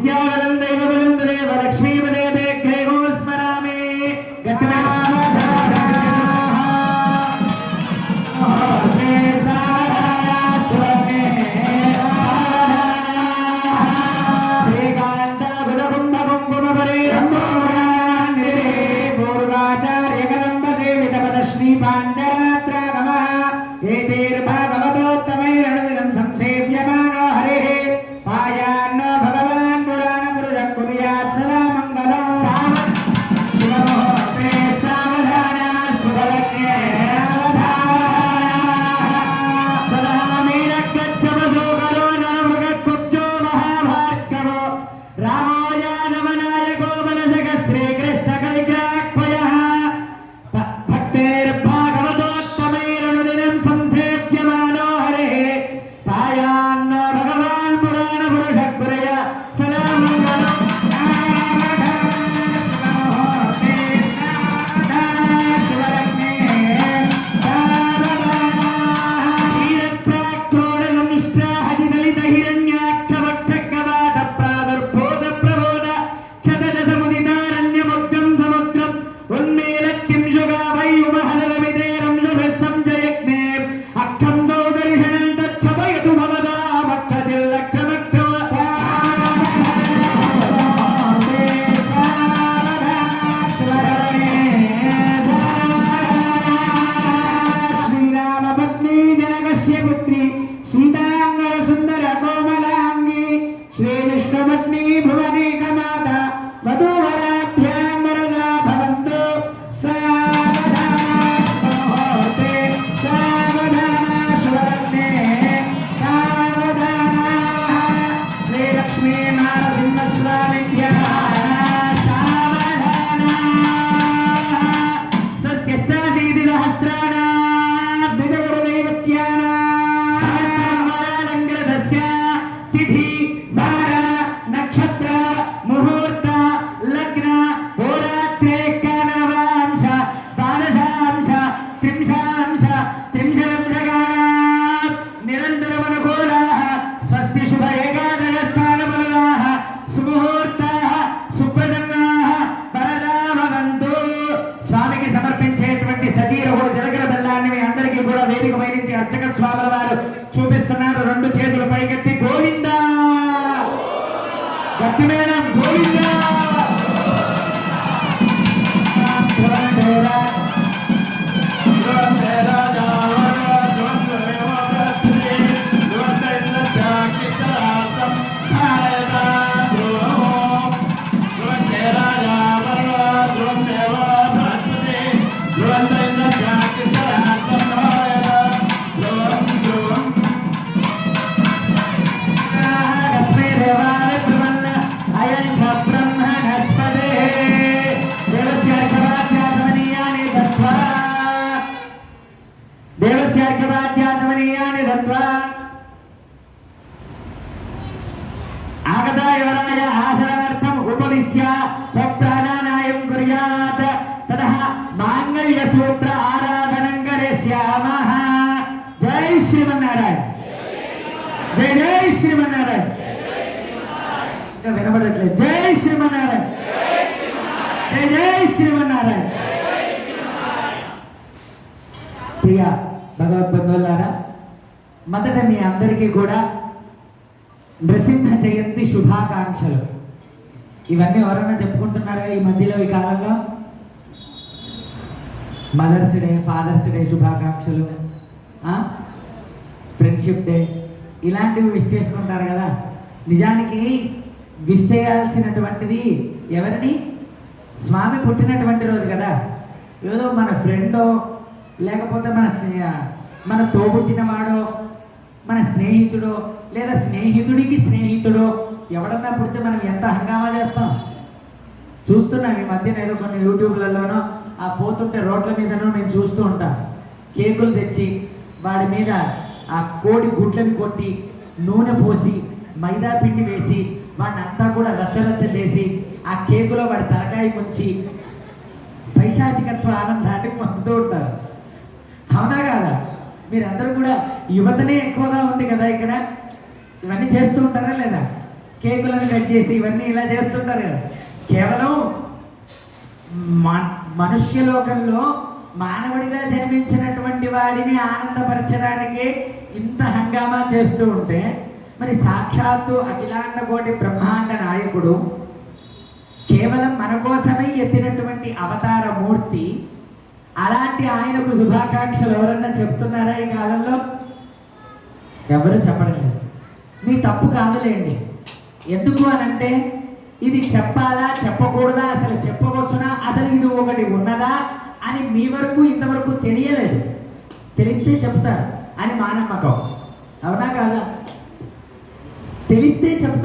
విద్యావరం దైవబలం దేవ లక్ష్మీపదే దేవో స్మరామి श्रीपांचरात्रागमः संसेव्यमानो हरिः पायान्नो भगवान् पुराणपुरुषः कुर्यात् सदा मङ्गलम् शिवमुहूर्ते सावधाना सुभलग्ने तदामीरगच्छवसो करो नरमृगकुब्जो महाभार्गवो रामो यादवनायको मनसक श्रीकृष्णकल्क्याक्वयः भक्तेर्भागवतोत्तमैरनुदिनं संसेव्यमानो हरिः पायान्नो भगवान् पुराणपुरुषः कुर्यात् सदा मङ्गलम् शिवमुहूर्ते सावधाना शिवलग्ने सावधाना हीरप्राक्तोरणमिष्ट्राहतिदलितहिरण्याक्षवक्षगवादप्रादुर्बोधप्रबोध क्षतजसमुदितारण्यमुग्धं समुद्रम् उन्मीलक्किं शुगावैयुमहदलमितेरं शुभस्संजयज्ञे अक्षं सौदर्शनं तच्छपयतु भवदामक्षतिर्लक्षमक्षो सावधाने सावधाने श्रीरामपत्नी जनकस्य पुत्री सीताङ्गरसुन्दर कोमलाङ्गी श्रीविष्णुपत्नी भुवनेकमाता वधूवराभ्यां वरदा भवन्तु सावधाना शुभमुहूर्ते सावधाना शुभलग्ने सावधाना श्रीलक्ष्मी नारसिंहस्वामिभ्यः सावधाना स्वस्त्यष्टाशीतिसहस्राणां द्विजगुरुदैवत्यानां सहस्रनामालङ्कृतस्य तिथि वार नक्षत्र मुहूर्त लग्न होरात्रे कालनवांश द्वादशांश त्रिंशांश त्रिंशदंशकानां निरन्तरमनुकूलाः स्वस्ति शुभ एकादशस्थानफलदाः सुमुहूर्ताः सुप्रसन्नाः वरदा भवन्तु స్వామికి సమర్పించేటువంటి సజీరహుడు జలగర బెల్లాన్ని మీ అందరికీ కూడా వేదిక పై నుంచి అర్చక స్వాముల వారు చూపిస్తున్నారు. రెండు చేతులు పైకెత్తి గోవిందా గట్టి మేడం గోవిందా కస్మే దేవాన ప్రవన్న అయం చ బ్రహ్మణస్పదే దేవస్యార్ఘ్యవాద్యాచమనీయాని దత్వా దేవస్యార్ఘ్యవాద్యాచమనీయాని దత్వా ఆగదాయవరాయ ఆసనార్థం ఉపవిశ్య తత్ప్రాణానాయం కుర్యాత్ తదః మాంగళ్యసూత్ర ఆరాధనం కరిష్యామః. జై శ్రీమన్నారాయణ జై జై శ్రీమన్నారాయణ. ఇంకా వినబడట్లేదు. జై శ్రీమన్నారాయణ జై జై శ్రీమన్నారాయణ. ప్రియ భగవద్బంధువులారా, మొదట మీ అందరికీ కూడా నృసింహ జయంతి శుభాకాంక్షలు. ఇవన్నీ ఎవరన్నా చెప్పుకుంటున్నారా ఈ మధ్యలో ఈ కాలంలో? మదర్స్ డే, ఫాదర్స్ డే శుభాకాంక్షలు, ఫ్రెండ్షిప్ డే ఇలాంటివి విష్ చేసుకుంటారు కదా. నిజానికి విష్ చేయాల్సినటువంటిది ఎవరిని? స్వామి పుట్టినటువంటి రోజు కదా. ఏదో మన ఫ్రెండో లేకపోతే మన తోబుట్టినవాడో మన స్నేహితుడో లేదా స్నేహితుడికి స్నేహితుడో ఎవడన్నా పుడితే మనం ఎంత హంగామా చేస్తాం. చూస్తున్నాం ఈ మధ్యన ఏదో కొన్ని యూట్యూబ్లలోనో ఆ పోతుంటే రోడ్ల మీదనో నేను చూస్తూ ఉంటాను. కేకులు తెచ్చి వాడి మీద ఆ కోడి గుడ్లని కొట్టి నూనె పోసి మైదా పిండి వేసి వాడిని అంతా కూడా రచ్చరచ్చ చేసి ఆ కేకులో వాడి తలకాయ ముంచి పైశాచికత్వ ఆనందాన్ని పొందుతూ ఉంటారు. అవునా కాదా? మీరందరూ కూడా యువతనే ఎక్కువగా ఉంది కదా ఇక్కడ. ఇవన్నీ చేస్తూ ఉంటారా లేదా? కేకులను కట్ చేసి ఇవన్నీ ఇలా చేస్తుంటారు కదా. కేవలం మనుష్యలోకంలో మానవుడిగా జన్మించినటువంటి వాడిని ఆనందపరచడానికే ఇంత హంగామా చేస్తూ ఉంటే, మరి సాక్షాత్తు అఖిలాండ కోటి బ్రహ్మాండ నాయకుడు కేవలం మన కోసమే ఎత్తినటువంటి అవతార మూర్తి, అలాంటి ఆయనకు శుభాకాంక్షలు ఎవరన్నా చెప్తున్నారా ఈ కాలంలో? ఎవరు చెప్పడం లేదు. మీ తప్పు కాదులేండి. ఎందుకు అనంటే, ఇది చెప్పాలా చెప్పకూడదా, అసలు చెప్పవచ్చునా, అసలు ఇది ఒకటి ఉన్నదా అని మీ వరకు ఇంతవరకు తెలియలేదు. తెలిస్తే చెప్తారు అని మా నమ్మకం. అవునా కాదా? తెలిస్తే చెప్తారు.